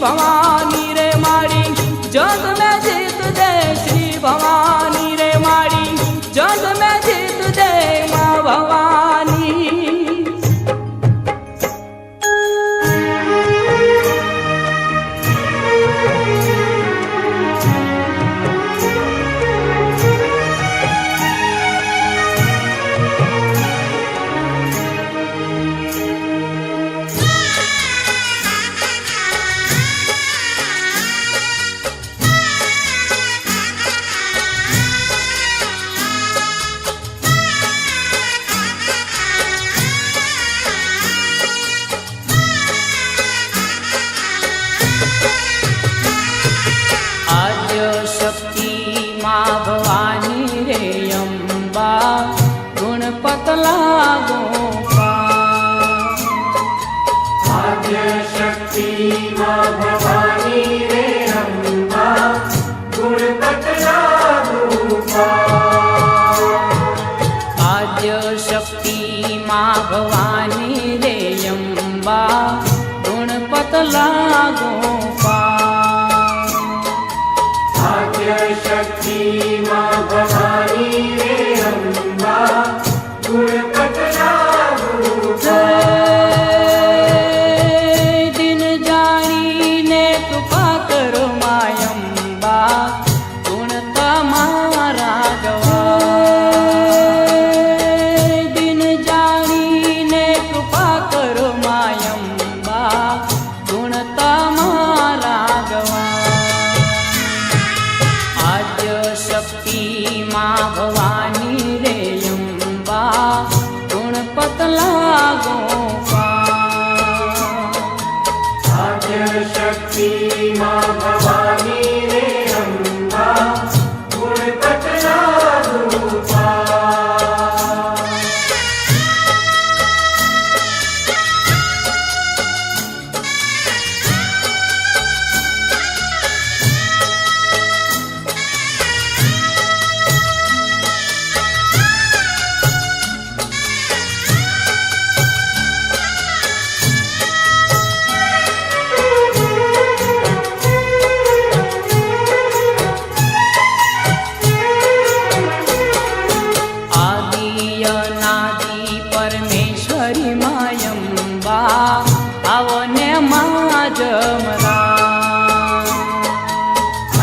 भवानी रे मारी जग में जीत दे, श्री भवानी रे मारी जग में जीत दे माँ भवानी। माँ भवानी रे अम्बा गुणपत लागो आद्य शक्ति माँ भवानी रे अम्बा गुणपत लागो आद्य शक्ति माँ भवानी रे अम्बा गुणपत लागो शक्ति माँ भवानी रे अम्बा गुणपत लागो दिन जानी ने कृपा करो मायम्बा गुणता मारा गवा दिन जानी ने कृपा करो मायम्बा गुणता मारा गवा शक्ति माँ भवानी रे अम्बा गुणपत लागो आद्य शक्ति माँ भवानी रे अम्बा गुणपत लागो परमेश्वरी मायम्बा आवने माँ जमरा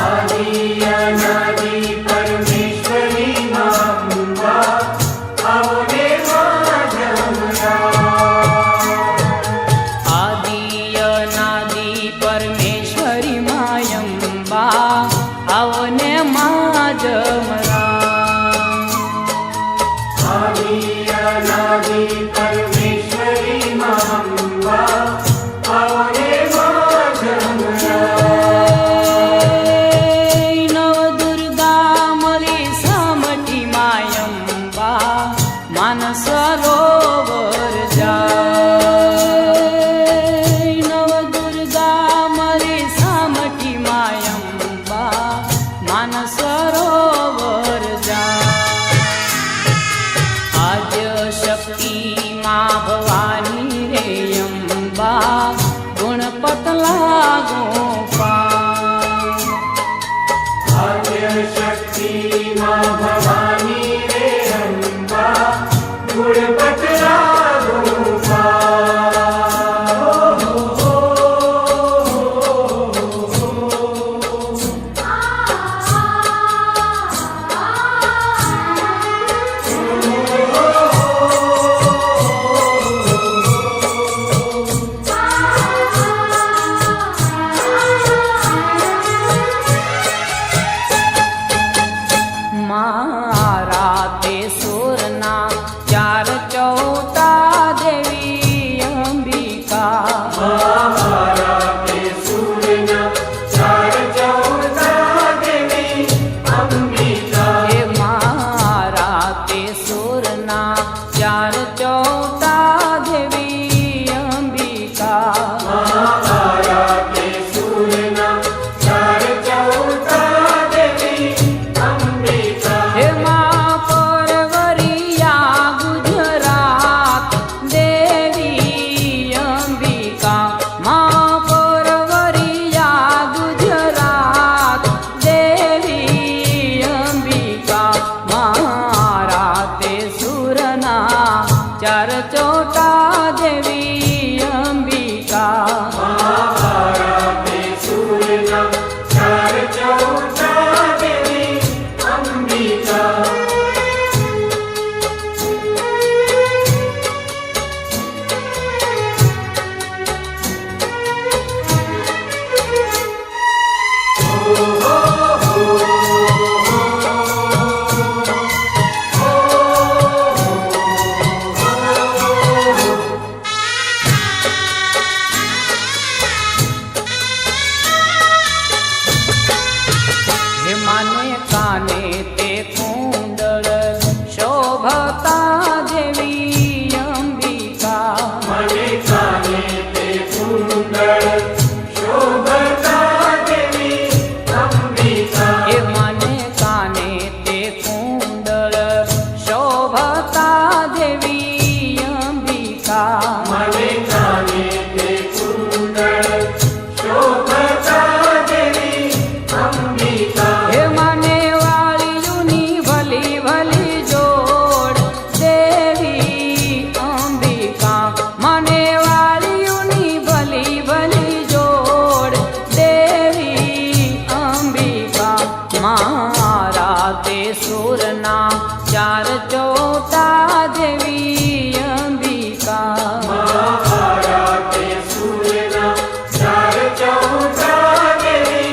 आदि अनादि परमेश्वरी मायम्बा आवने माँ जमरा आदि अनादि परमेश्वरी मायम्बा आवने माँ जमरा अनादि परमेश्वरी मायम्बा आवने माँ जमरा नव दुर्गा मली सामठी मायम्बा मानस सरोवर जाय नव दुर्गा मली सामठी मायम्बा मानस सरोवर जाय आद्य शक्ति माँ भवानी रे अम्बा गुणपत लागो आद्य शक्ति माँ भवानी रे अम्बा गुणपत लागो माँ चौटा देवी अंबिका महाभारते सूरना चार चौटा देवी अंबिका माने काने ते कुंडल शोभता देवी अंबिका मने काने ते कुंडल शोभता देवी अंबिका हे माने काने ते कुंडल शोभता देवी अंबिका मने काने ते कुंडल शोभता देवी अंबिका हे माने वाळीयुनी भली भली जोड देवी अंबिका माने वाळीयुनी भली भली जोड देवी अंबिका मारा ते सुरना चार चौथा देवी अंबिका महाभारते सूरना चार चौथा देवी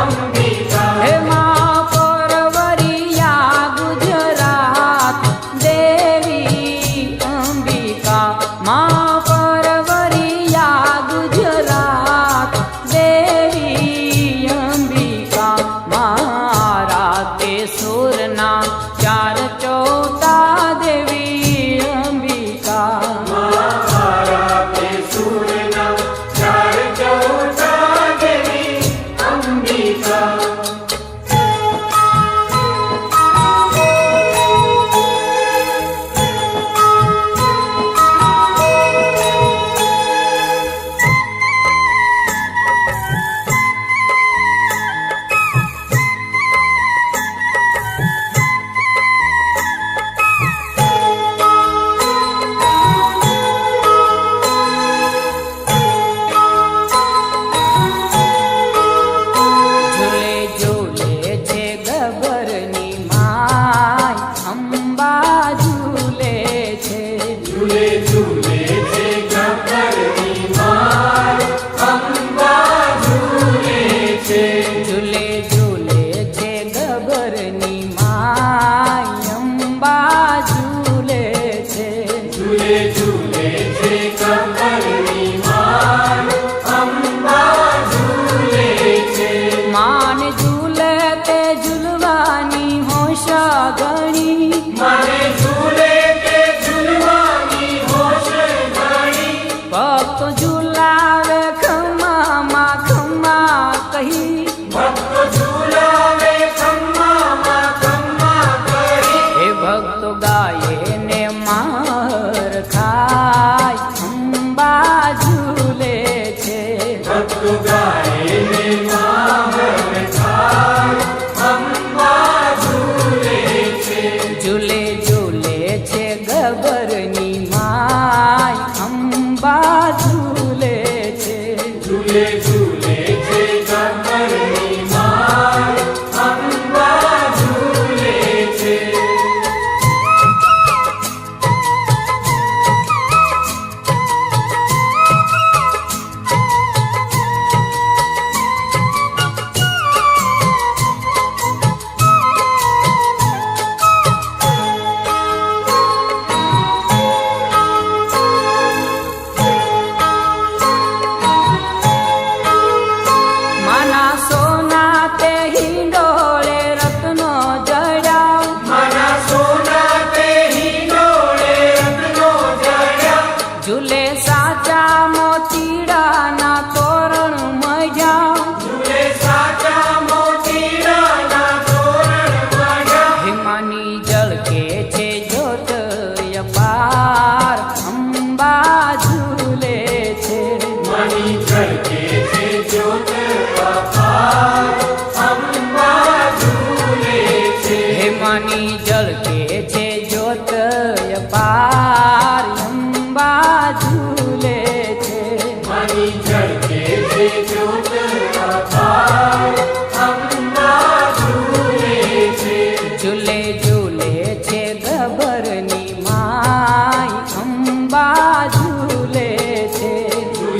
अंबिका हे मां परवरिया गुजरात देवी अंबिका मां परवरिया गुजरात देवी अंबिका मारा ते सुरना चार चौथा देवी अंबिका महाभारते सूरना चार चौथा देवी अंबिका झूले झूले छे गबरनी माय अंबा झूले छे झूले झूले छे गब्बरनी माय अंबा झूले छे झूले झूले छे गबरनी माय अंबा झूले छे झूले झूले छे गब्बरनी माय अंबा झूले छे मान झूले ते झूलवानी होश गणी माने झूले के झूलवानी होश घणी भक्त झूलावे खम्मा मा खम्मा कही भक्त झूलावे खम्मा मा खम्मा कही हे भक्त गाये ने मार खाय अंबा झूले छे भक्त गाए ने माहर खाय अंबा झूले छे झूले झूले छे गबरनी माय अंबा झूले छे झूले झूले छे गब्बरनी माय अंबा झूले छे माना सोना ते हिंडोळे रत्नो जड्या मना सोना ते हिंडोळे रत्नो जड्या झूले साचा मोतीड़ा ना तोरण मजा झूले साचा मोतीडाना तोरण मजा हिमानी जल के छे जोत अपार अंबा झूले छे मणि झलके छे ज्योत अपार अंबा झूले छे हिमानी जल के छे जोत अपार अंबा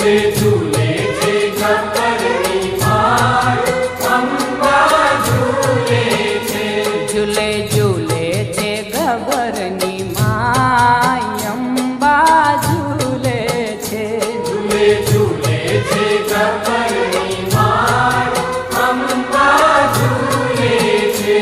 ઝૂલે ઝૂલે છે ગબ્બરની માર અંબા ઝૂલે છે ઝૂલે ઝૂલે છે ગબ્બરની માય અંબા ઝૂલે છે ઝૂલે ઝૂલે છે ગબ્બરની માર અંબા ઝૂલે છે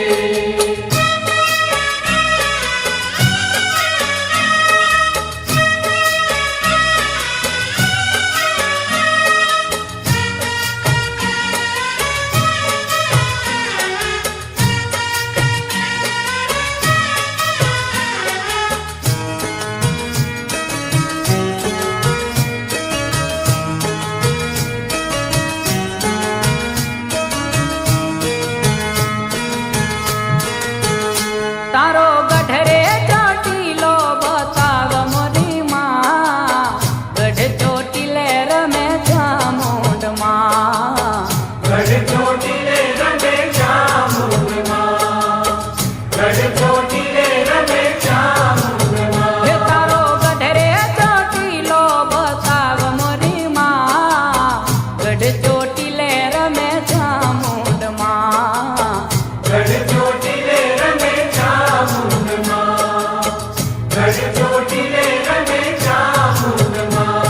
તારો ગઢરે ચોટીલો બતાવ મોરી માં ગઢ ચોટીલે રમે ચામુંડમાં ગઢ ચોટીલે રમે ચામુંડમાં ગઢ ચોટીલે રમે ચામુંડમાં હે તારો ગઢરે ચોટીલો બતાવ મોરી માં ગઢ ચોટીલે રમે ચામુંડમાં ગઢ ચોટીલે રમે ચામુંડમાં ગઢ ચોટીલે રમે ચામુંડમાં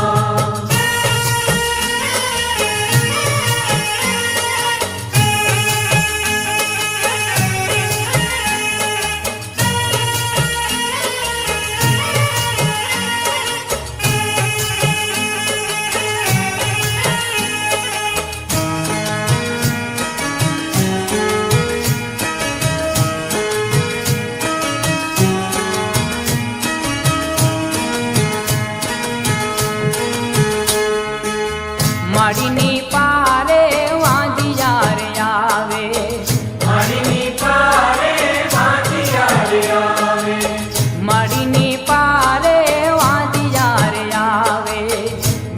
માડીની પારે વાંધિયાર આવે મારીની પારે વાંધિયારે આવે માડીની પારે વાંધિયાર આવે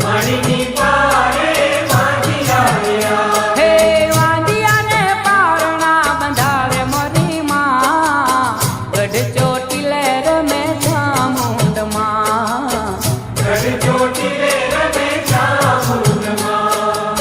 મારીની પારે વાંધિયારે આવે હે વાંધિયાને પારણા બંધાવે મોરી માં ગઢ ચોટીલે રમે ચામુંડમાં ગઢ ચોટીલે રમે ચામુંડમાં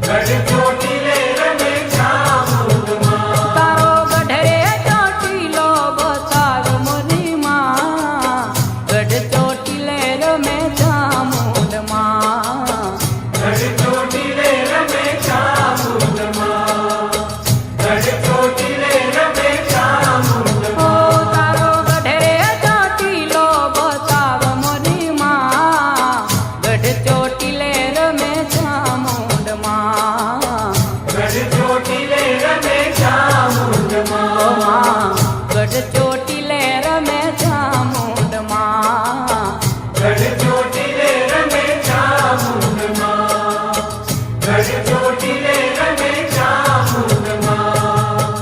ગઢ ચોટીલે રમે ચામુંડમાં તારો ગઢરે ચોટીલો બતાવ મોરી માં ગઢ ચોટીલે રમે ચામુંડમાં ગઢ ચોટીલે રમે ચામુંડમાં ગઢ ચોટીલે રમે ઓ ચામુંડમાં તારો ગઢરે ચોટીલો બતાવ મોરી માં ગઢ ચોટીલે રમે ચામુંડમાં ગઢ ચોટીલે રમે ચામુંડમાં ગઢ ચોટીલે રમે ચામુંડમાં ગઢ ચોટીલે રમે ચામુંડમાં ગઢ ચોટીલે રમે ચામુંડમાં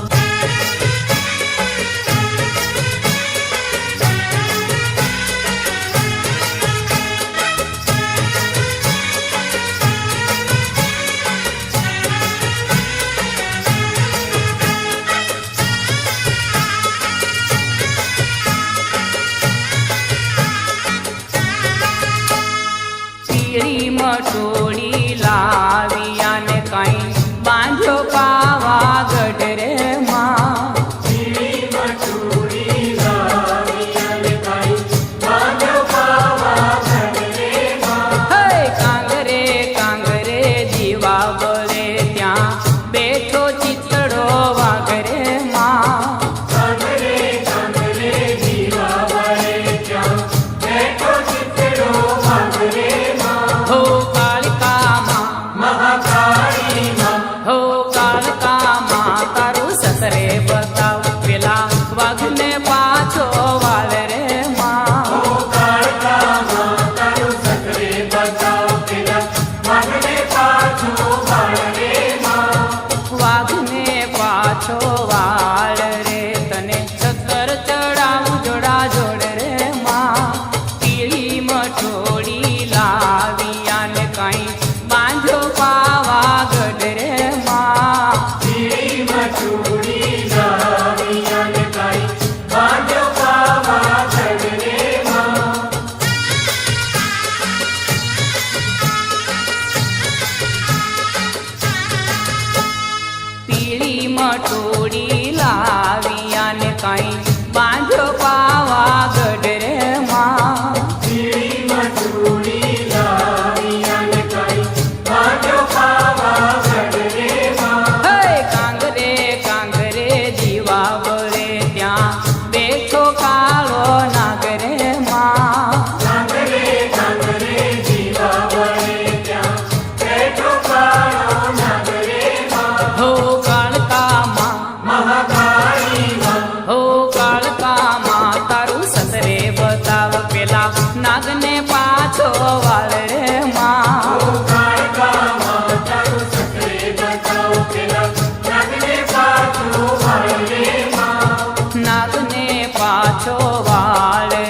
પીળી મટોળી લાવિયાને કાંઈ બાંધ્યો પાવાગઢ રે માં પીળી મટુડી લાવી અને કાંઈ બાંધ્યો પાવાગઢ રે માં હે કાંગરે દીવા બળે ત્યાં બેઠો ચિતડો વાઘરે માં કાંગરે કાંગરે જીવા વળે ત્યાં બેઠો ચિતડો વાઘરે માં હો કાળિકા માં વાળ રે માં. કાળકામાં તારું સકરે બતાવ પેલા નાગને પાછો વાળ રે માં. નાગને પાછો વાળ રે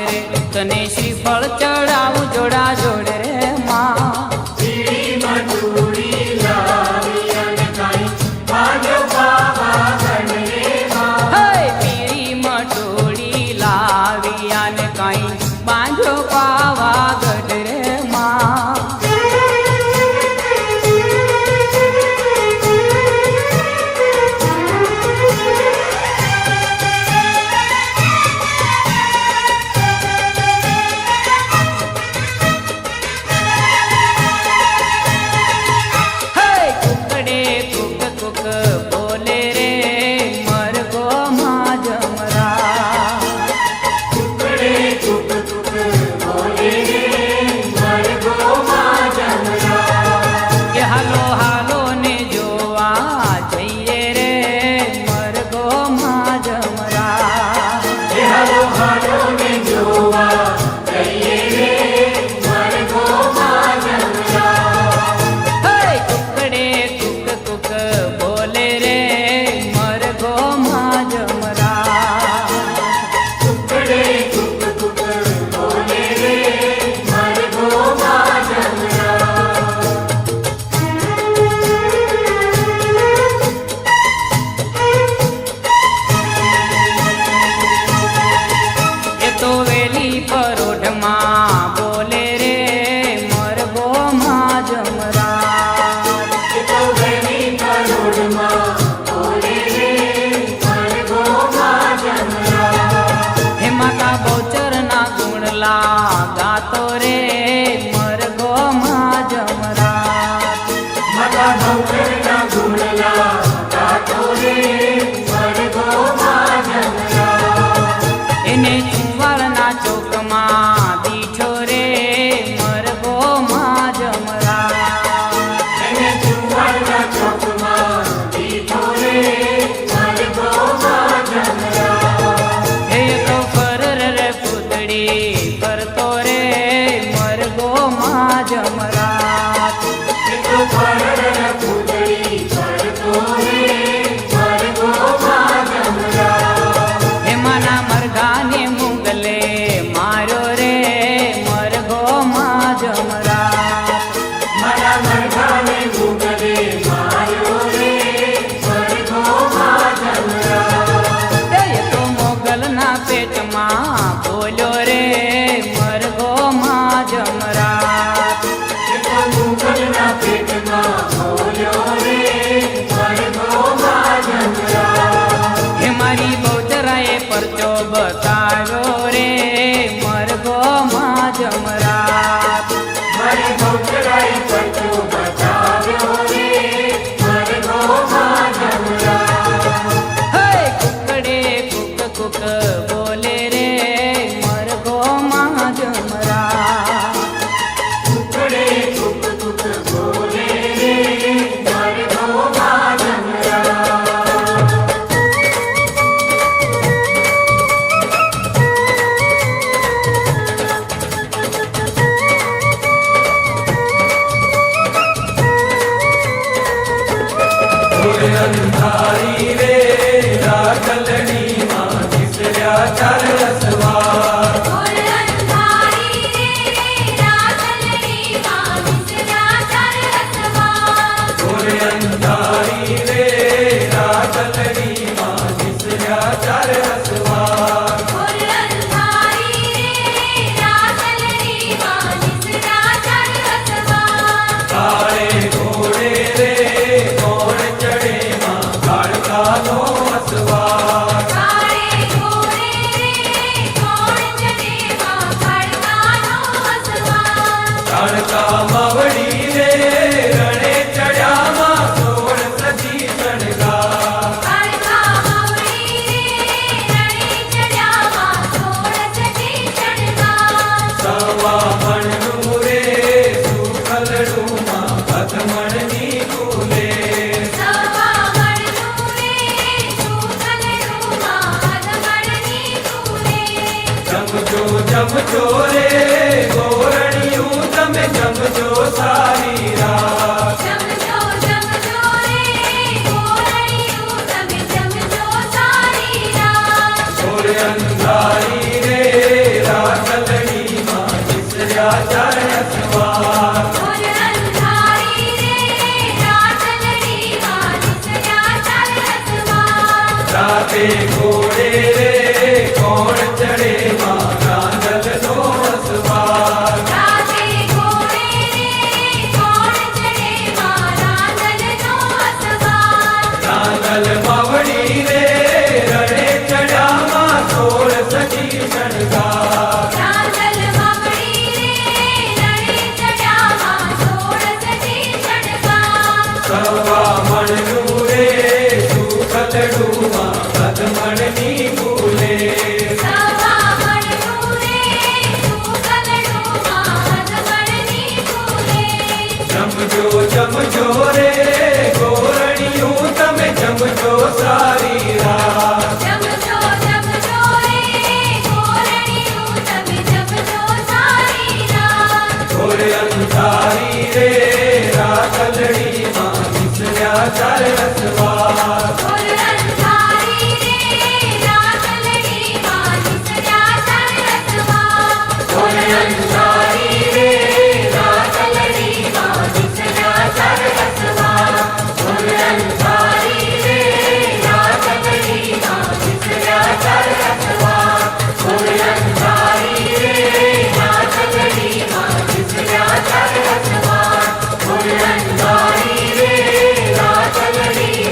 તને શ્રીફળ ચડાવું જોડા જોડ રે માં. પીળીમાં ચૂડી લાવી અને કાંઈ બાંધો પાવાગઢ રે માં. હે પીળી મટોળી લાવી અને કાંઈ બાંધો પાવાગઢ રે માં. હે કુકડે કુક કુક બોલે રે મરઘો માં જમરા. ટુકડે ટુક ટુક બોલે રે મરઘો માં જમરા. કે હાલો હાલો ને જોવા જઈએ રે મરઘો માં જમરા. એ હાલો હાલો ને જોવા જઈએ રે મરઘો માં જમરા. હે કુકડે કુક કુક બોલે રે મરઘો માં જમરા. ટુકડે ટુક ટુક બોલે રે મરઘો માં જમરા. એ તો વેલી પરોઢમાં બોલે રે મરઘો માં જમરા. એ તો વેલી કરોડમાં બોલે રે મરઘો માં જમરા. હે માતા બહુચરના ગુણલા ગાતો રે મરઘો માં જમરા. માતા ભૌકરના ગુણલા ગાતો રે મરઘો માં જમરા. એને ચુંવાળના ચોકમાં દીઠો રે મરઘો માં જમરા. એને ચુંવાડના ચોકમાં દીઠો રે મરઘો માં જમરા. હે તો ફરર રે પૂતળી કરતો રે મરઘો માં જમરા. એ તો ફરર પૂતળી ફરતો રે મરઘો માં જમરા. હે માના મરઘાને મુગલે માર્યો રે મરઘો માં જમરા. મારા મરઘાને મુગલે માર્યો રે મરઘો માં જમરા. એ તો મોગલના પેટમાં બોલ્યો રે મરઘો માં જમરા. એ તો સારી રાત જમજો જમજો રે ગોરણિયું તમે જમજો સારી રાત ઘોર અંધારી રે રાખલડીમાં વિસર્યા ચરણ સવાર ઘોર અંધારી રે રાતલડીમાં દિસર્યા ચાલસમાં રાતે ઘોડે રે કોણ ચડે માં રાંધલનો અસવાર રાતે ઘોડે રે કોણ ચડે મારા દલનો અસવાર રાંધલ માવડી રે રડે ચડામાં સોળ સજી શણગાર રાંધલ મગડી રે રણે ચડામાં સોળ સજી શણગાર સવા મણનું રે સુખતડુમાં કદમણની ફૂલે સવા મણનું રે સુકલડુમાં હદમણની ફૂલે જમજો જમજો રે ગોરણિયું તમે જમજો સારી રાત જમજો જમજો રે ગોરણિયું તમે જમજો સારી રાત ઘોર અંધારી રે રાખલડીમાં વિસર્યા ચરણ સવાર ઘોર અંધારી રે રાતલડીમાં દિસર્યા ચાલસમાં ઘોર અંધારી રે રાખલડીમાં વિસર્યા ચરણ સવાર ઘોર અંધારી રે રાખલડીમાં વિસર્યા ચરણ સવાર ઘોર અંધારી રે રાખલડીમાં વિસર્યા ચરણ સવાર ઘોર અંધારી રે રાખલડીમાં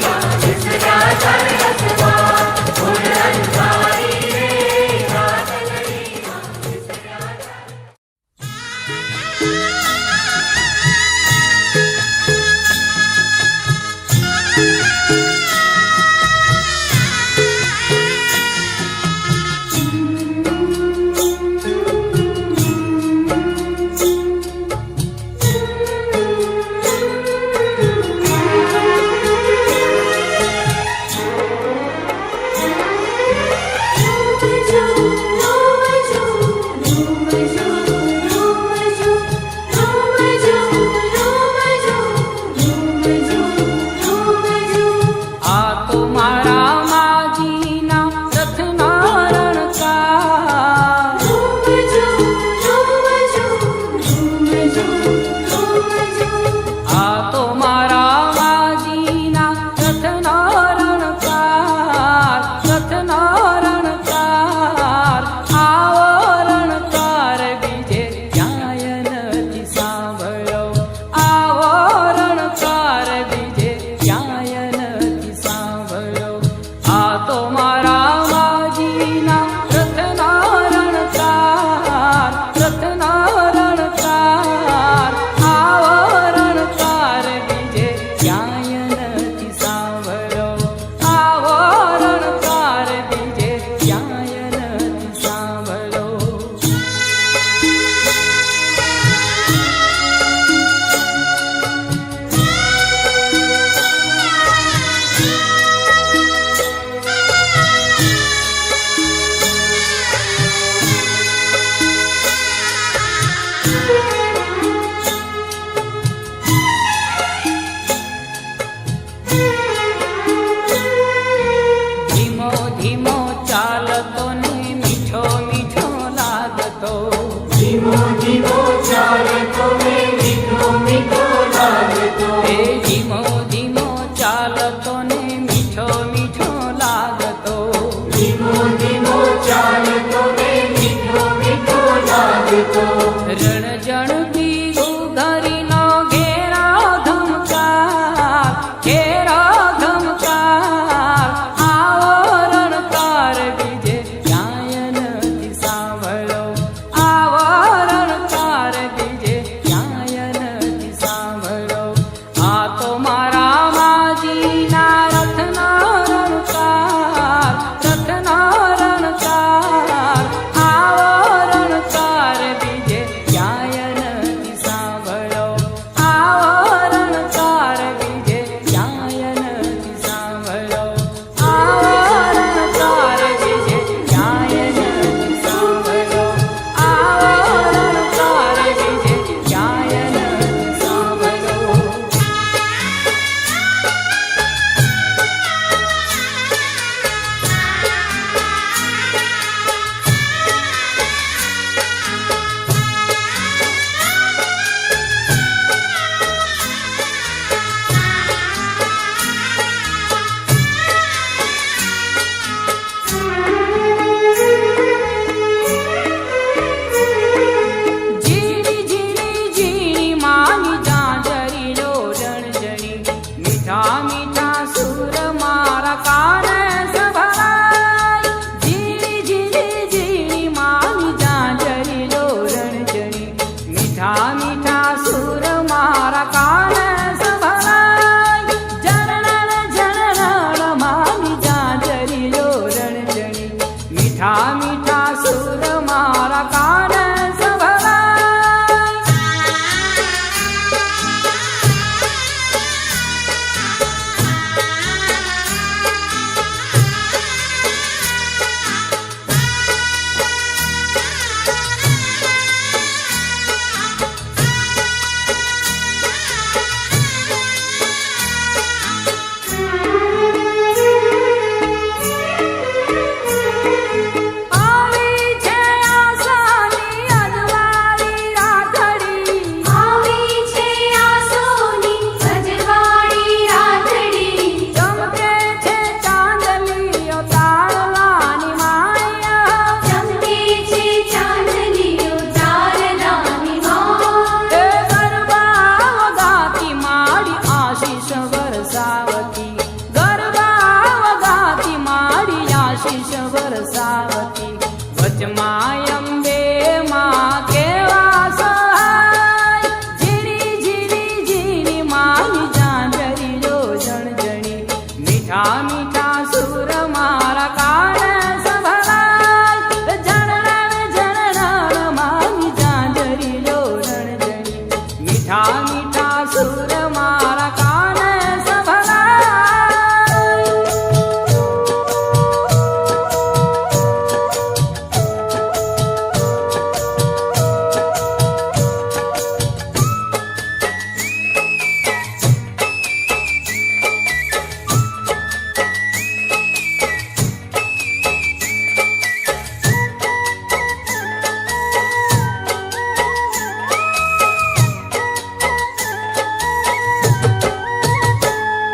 મીઠા મીઠા સુર મારા કાને સંભળાય.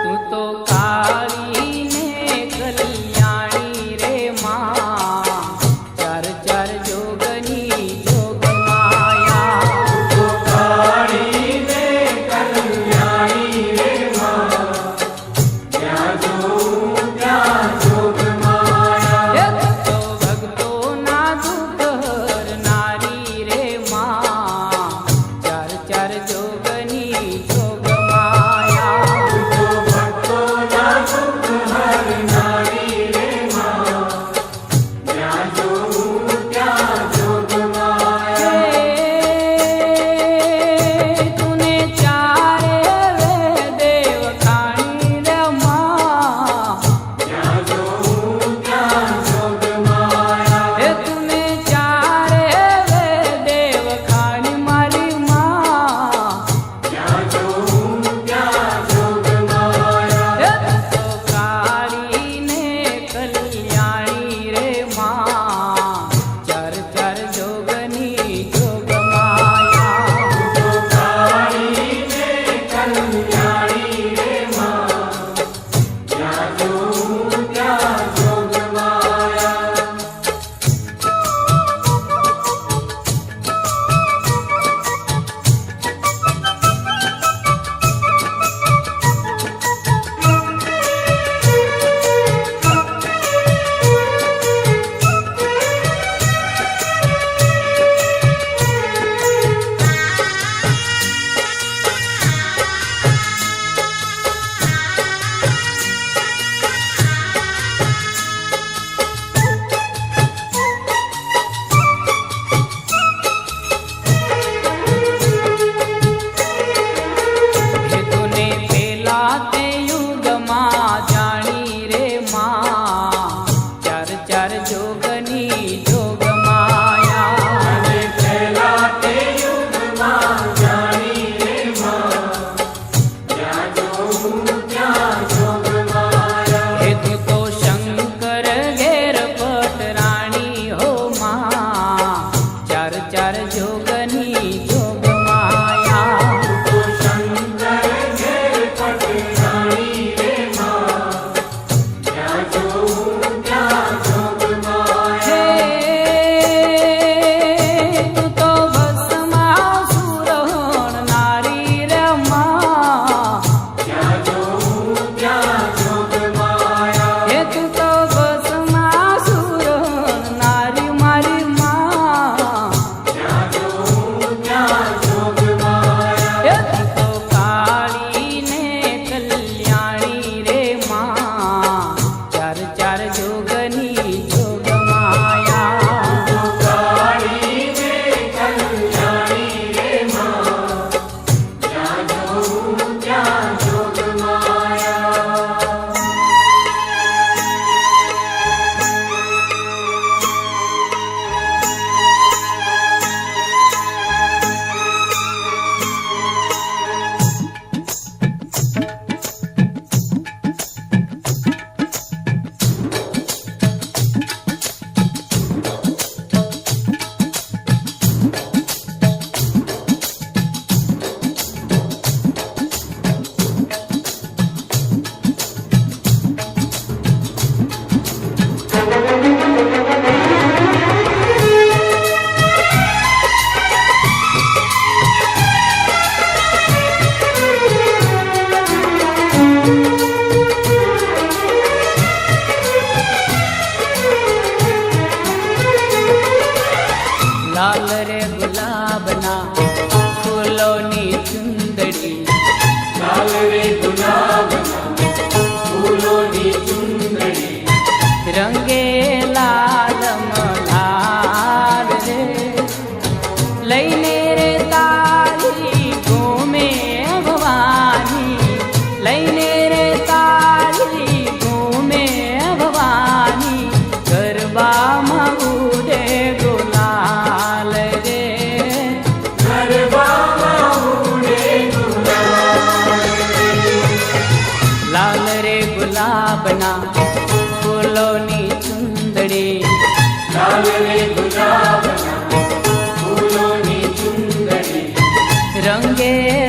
તું તો કાળી ને કલ્યાણી રે માં, ચાર ચાર જોગની જોગ માયા. હે તો ભક્તોના દુઃખ હરનારી રે માં, ચાર ચાર જોગની જોગ માયા. તુને ચારે દેવ ખાણી રે માં, હે તુને ચારે દેવ ખાણી મારી માં,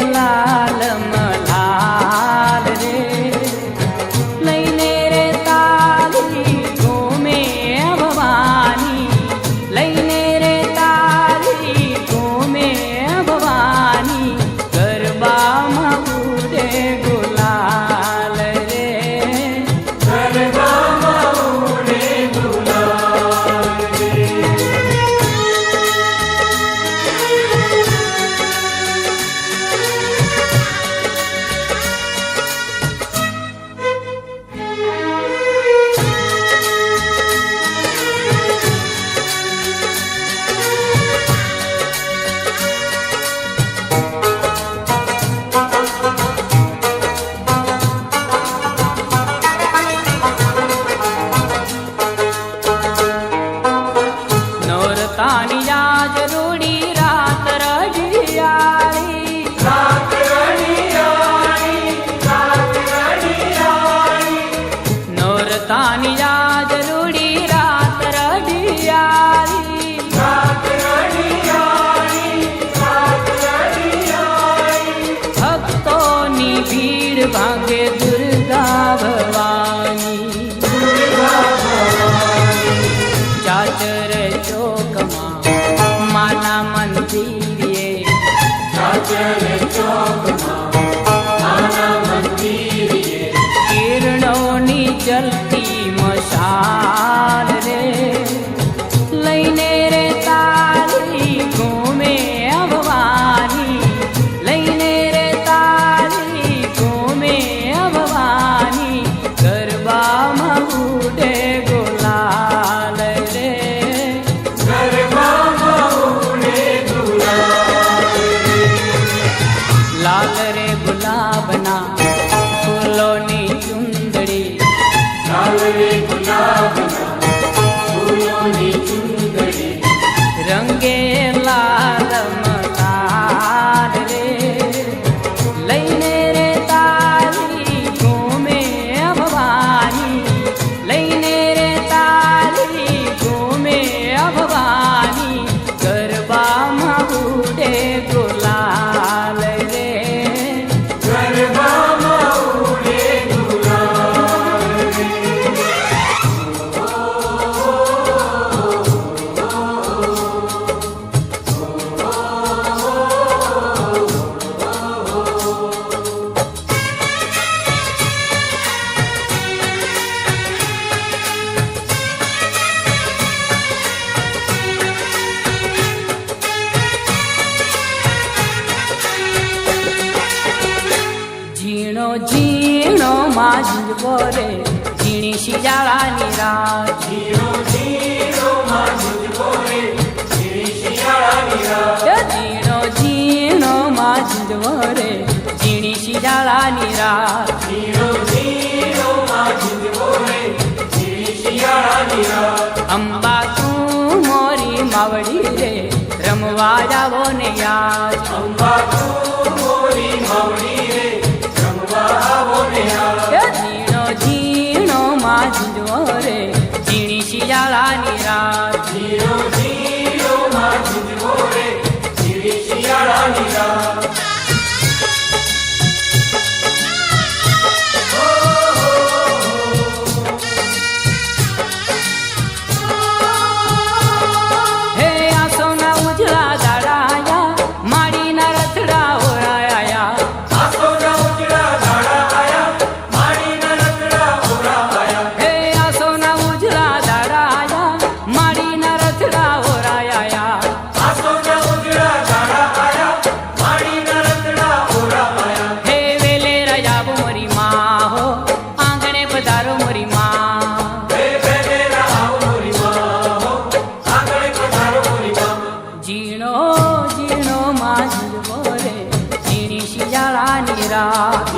લાલ મલાલ રે લઈને રે તારી ઘૂમે ભવાની લઈને રે તારી ઘૂમે ભવાની ગરબામાં ઉડે ગુલાલ રે નોરતાની યાદ રૂડી રાત રઢિયાળી નોરતાની યાદ રૂડી રાત રઢિયાળી ભક્તોની ભીડ ભાંગે દુર્ગા ભવાની ચાચર ચોકમાં માના મંદિરે કિરણોની જલતી મશાલ રે લઈને રે તારી ઘૂમે ભવાની લઈને રે તારી ઘૂમે ભવાની ગરબામાં ઉડે ગુલાલ રે લાલ રે ગુલાબના ફૂલોની ચુંદડી રંગે લાલ મલાલ રે લઈને રે તારી ઘૂમે ભવાની લઈને રે તારી ઘૂમે ભવાની ગરબામાં ઉડે ગુલાલ રે ઝીણો ઝીણો માંજવો રે ઝીણી શિયાળાની રાત ઝીણો ઝીણો માંજવો રે ઝીણી શિયાળાની રાત અંબા તું મોરી માવડી રે રમવા જાવો ને યાદ ઝીણો ઝીણો માંજવો રે ઝીણી શિયાળાની રાત હે આસોના ઉજળા દાડાયા માડીના રથડા ઓરાયા હે આસોના ઉજળા દાડાયા માડીના રથડા ઓરાયા હે વેલે રાજા મોરી માં હો આંગણે પધારો મોરી માં ઝીણો ઝીણો માંજવો રે ઝીણી શિયાળાની રાત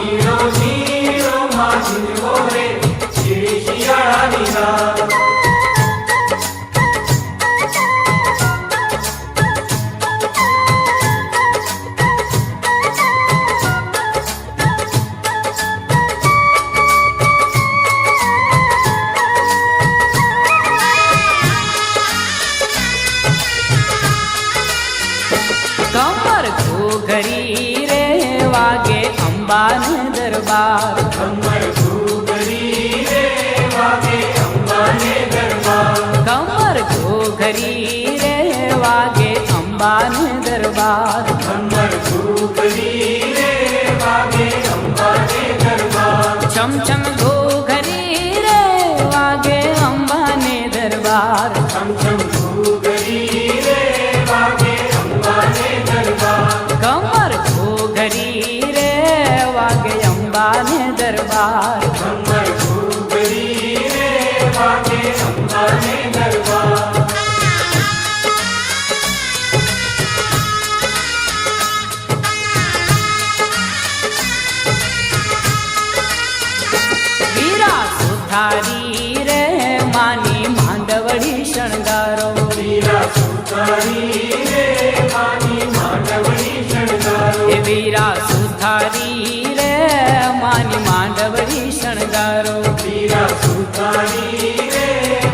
કમર ઘોઘરી રે વાગે અંબાને દરબાર. કમર ઘૂઘરી રે વાગે અંબાને દરબાર. કમર ઘૂઘરી રે વાગે અંબાને દરબાર. કમર ઘૂઘરી રે વાગે અંબાને દરબાર. છમ છમ ઘૂઘરી રે વાગે અંબાને દરબાર. છમ છમ ઘૂઘરી રે વાગે અંબાને દરબાર. કમર ઘૂઘરી રે વાગે અંબાને દરબાર. કમર ઘૂઘરી રે વાગે અંબાને દરબાર. વીરા સુથારી રે માની માંડવડી શણગારો. વીરા સુતારી રે માની માંડવડી શણગારો. એ વીરા સુથારી રે માની માંડવડી શણગારો. વીરા સુતારી રે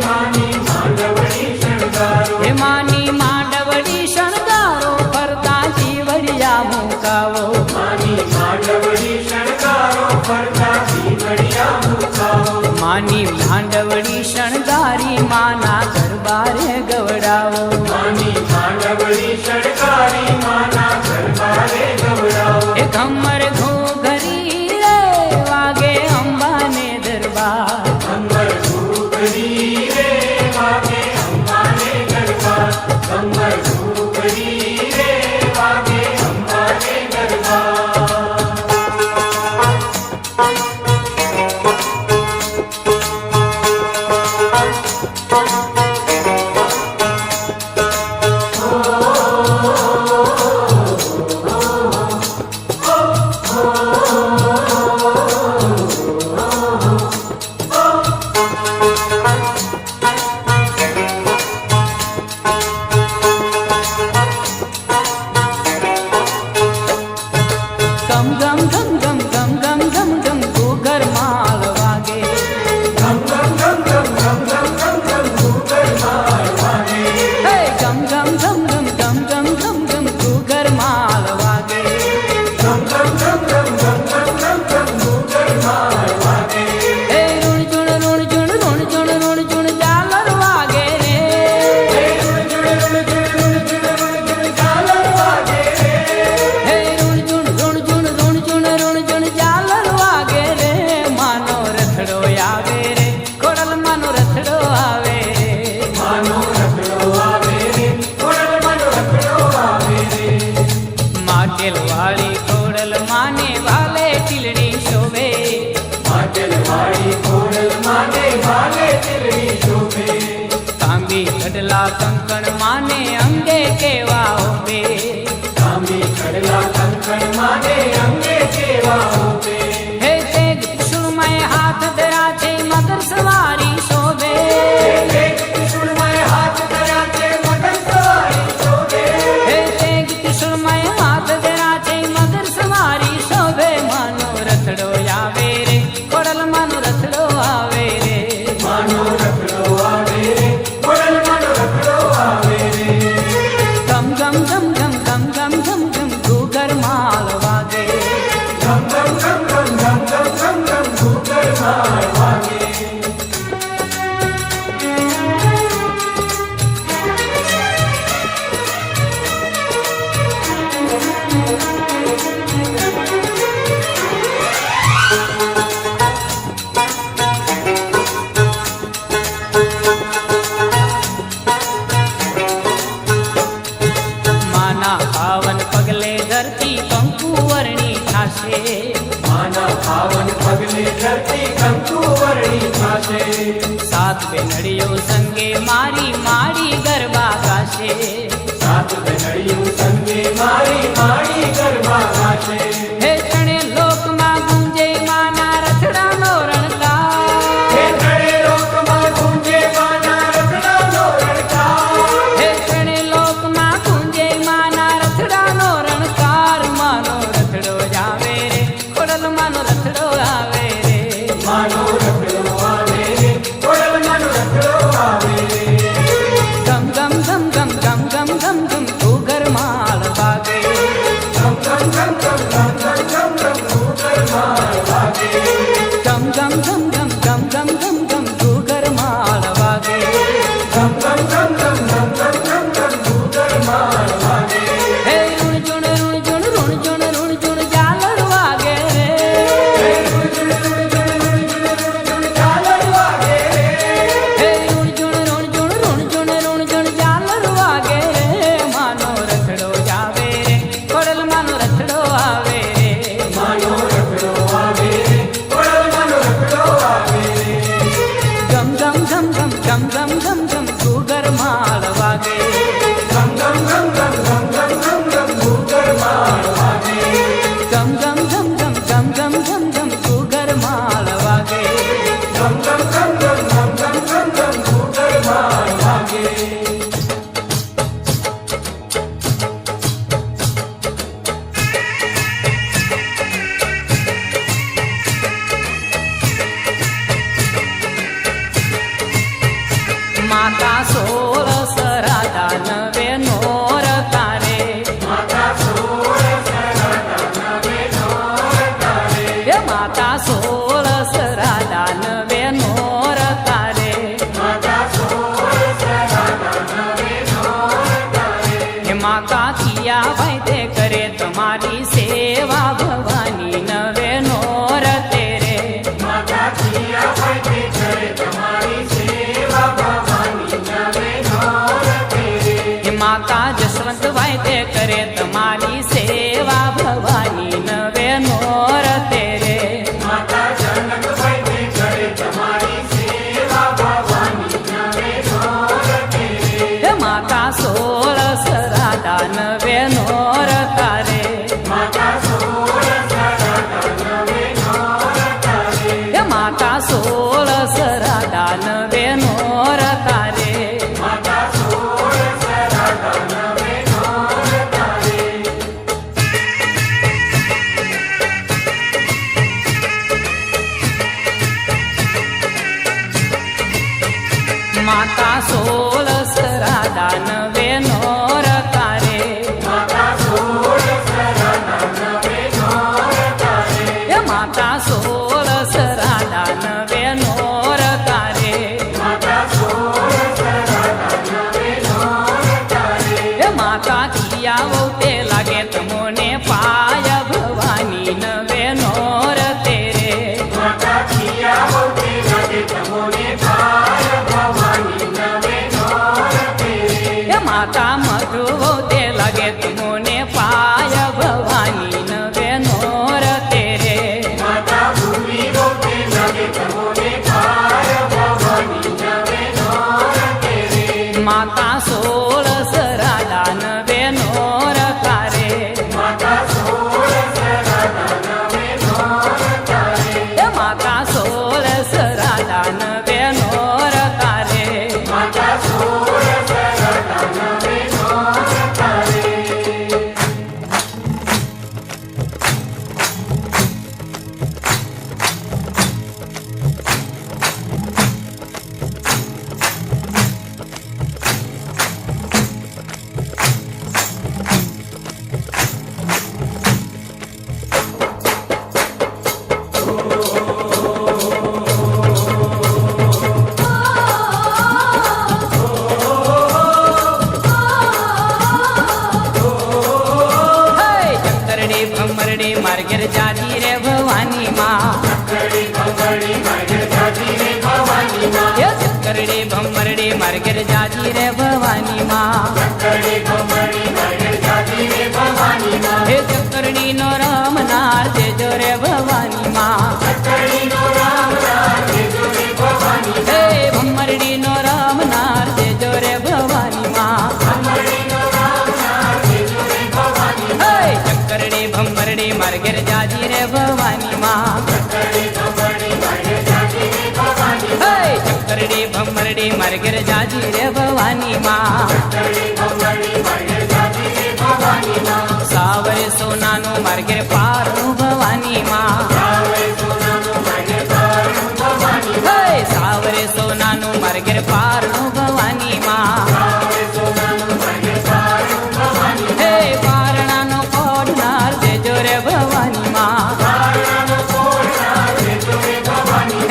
માની માંડવડી શણગારો. એ માની માંડવડી શણગારો ફરતા જીવડિયા મુકાવો. માની માંડવડી શણગારો ફરતા જીવડિયા મુકાવો. માની માંડવડી શણગારી માના દરબારે ગવડાવો. માની માંડવડી શણગારી માના દરબારે ગવડાવો. એ કમર ઘૂઘરી રે વાગે અંબાને દરબાર. કમર ઘૂઘરી રે વાગે અંબાને દરબાર. કમર ઘૂઘરી રે વાગે અંબાને દરબાર. ગમ ગમ ગમ ગમ ગમ ગમ ગમ ગમ ઘૂઘર માલ વાગે. ગમ ગમ ગમ ગમ ગમ ગમ ગમ ગમ ઘૂઘર માલ વાગે. હે ગમ ગમ ગમ ગમ ગમ ગમ ગમ ગમ ઘૂઘર માલ વાગે. ગમ ગમ ગમ ગમ ગમ ગમ ગમ ગમ ઘૂઘર માલ વાગે. હે રૂણ જુણ ઝાલર વાગે રે. હે રૂણ જુણ ઝાલર વાગે રે. હે રૂણ ઝાલર વાગે રે. માનો રથડો આવે રે ખોડલ માનો રથડો આવે રે. માનો રખડો આવે રે ખોડલ માનો રખડો આવે રે. માટેલ વાળી ખોડલ માને વાલે ટીલડી શોભે. માટેલ વાળી ખોડલ માને ભાલે તીલડી શોભે. તાંબી કડલા કંકણ માને અંગે કેવા ઓબે. તાંબી ખડલા કંકણ માને અંગે કેવા હોતે. હે તેગ ત્રિશુળમય હાથ ધરા છે મગર સવારી શોભે. એક ત્રિશુળમય હાથ ધર્યા છે મગર સવારી શોભે. હે તેગ ત્રિશુળમય હાથ ધરા છે મગર સવારી શોભે. માનો રથડો આવે રે ખોડલ માનો રથડો આવે રે. માનો રખડો આવે રે ખોડલ માનો રખડો આવે રે. ગમ ગમ ગમ ગમ ગમ ગમ ગમ ગમ ઘૂઘર માલ વાગે. ગમ ગમ ગમ ગમ ગમ ગમ ગમ ગમ ઘૂઘર માલ વાગે. માના પાવન પગલે ધરતી કંકુ વર્ણી થાશે. માના પાવન પગલે ધરતી કંકુ વર્ણી થાશે. સાત બેનડીઓ સંગે મારી માડી ગરબા ગાશે. સાત બેનડીયું સંગે મારી માડી ગરબા ગાશે. હે ત્રણે લોકમાં ગુંજે માના રથડાનો રણકાર. હે ત્રણે લોકમાં ગુંજે માના રખડાનો રણકાર. હે ત્રણે લોકમાં ગુંજે માના રથડાનો રણકાર. માનો રથડો જ આવે રે ખોડલ માનો રથડો આવે રે. માનો રખડો આવે રે ખોડલ માનો રખડો આવે રે. ગમ ગમ ગમ ગમ ગમ ગમ ગમ ગમ ઘૂઘર માલ વાગે. ગમ ગમ ગમ ગમ ગમ ગમ જાજી રે ભવાની માં એ ચક્કરડી ભમરડી મારે ઘેર જાજી રે ભવાની માં હે ચક્કરડી નો રમનાર દેજો રે ભવાની માં હે ભમરડી નો રમનાર દેજો રે ભવાની માં હે ચક્કરડી ભમરડી મારે ઘેર જાજી રે ભવાની માં હે ચક્કરડી ભમરડી મારે ઘેર જાજી રે ભવાની માં સાવરે સોનાનું મારે ઘેર પારનું ભવાની માં હે સાવરે સોનાનું મારે ઘેર પારનું ભવાની માં હે પારણાનો કોડનાર દેજો રે ભવાની માં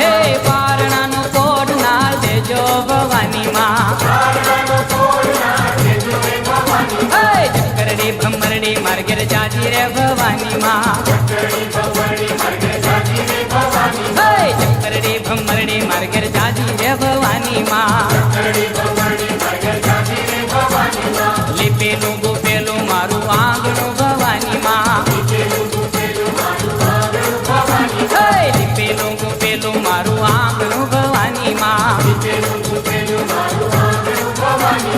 હે પારણાનો કોડનાર દેજો ભવાની માં હે ચક્કરડી ભમરડી મારે ઘેર જાજી રે ભવાની માં હે ચક્કરડી ભમરડી મારે ઘેર જાજી રે ભવાની માં લીપેલું ગુપેલું મારું આંગણું ભવાની માં હે લીપેલું ગુપેલું મારું આંગણું ભવાની માં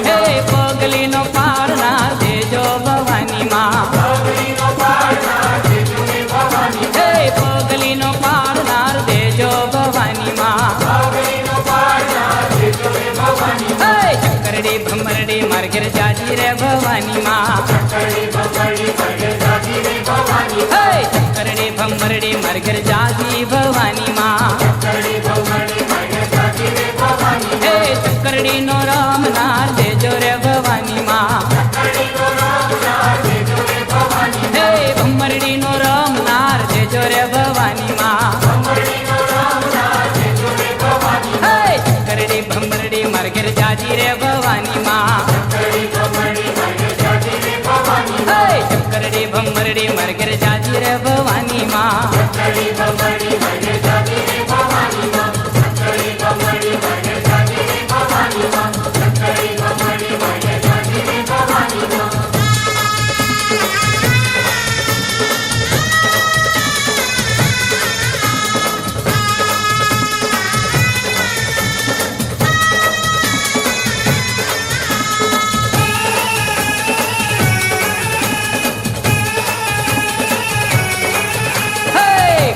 હે પગલીનો પાડનાર દેજો ભવાની માં હે પગલીનો પાડનાર દેજો ભવાની માં હે ચક્કરડી ભમરડી મારે ઘેર જાજી રે ભવાની માં હે ચક્કરડી ભમરડી મારે ઘેર જાજી ભવાની માં હે ચક્કરડી નો રમનાર દેજો રે ભવાની માં હે ભમરડી નો રમનાર દેજો રે ભવાની માં હે ચક્કરડી ભમરડી મારે ઘેર જાજી રે ભવાની માં હે ચક્કરડી ભમરડી મારે ઘેર જાજી રે ભવાની માં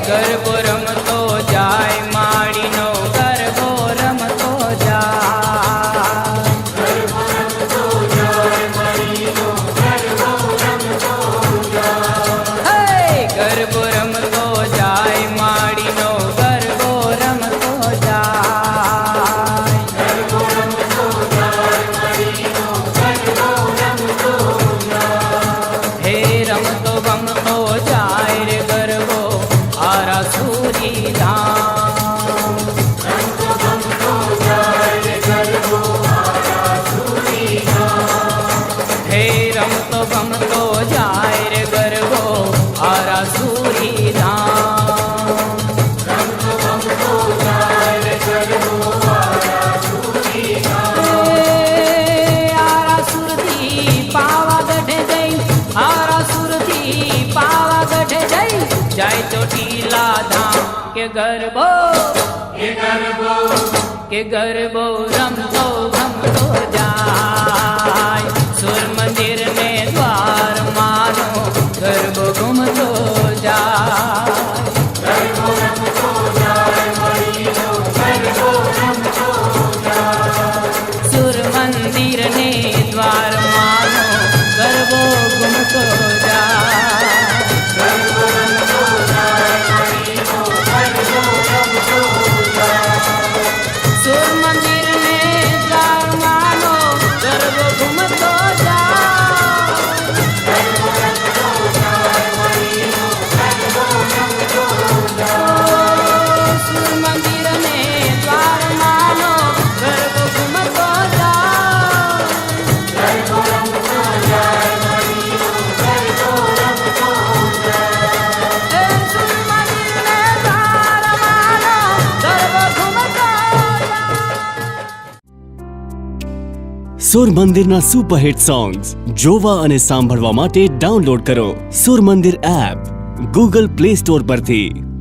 ગરબો રમતો જાય માડીનો ગરબો રમતો જાય હે ગરબો રમતો જાય માડીનો ગરબો રમતો જાય હે રમતો ગમતો જાય રે ગરબો આરા સુરી ધામ હે રમતો ગમતો જાય રે ગરબો આરા સુરી ધામ આરા સુરથી પાવાગઢ જઈ આરા સુરથી પાવાગઢ જઈ જાય ચોટીલા ધામ કે ગરબો રમતો ગમતો જાય સુર મંદિર ને દ્વાર માનો ગરબો ઘૂમતો જાય સુર મંદિર ને દ્વાર માનો ગરબો ઘૂમતો જાય સુર મંદિર ને દ્વાર માનો ગરબો ઘૂમતો જાય સુર મંદિરના સુપરહિટ સોંગ્સ જોવા અને સાંભળવા માટે ડાઉનલોડ કરો સુર મંદિર એપ ગૂગલ પ્લે સ્ટોર પરથી।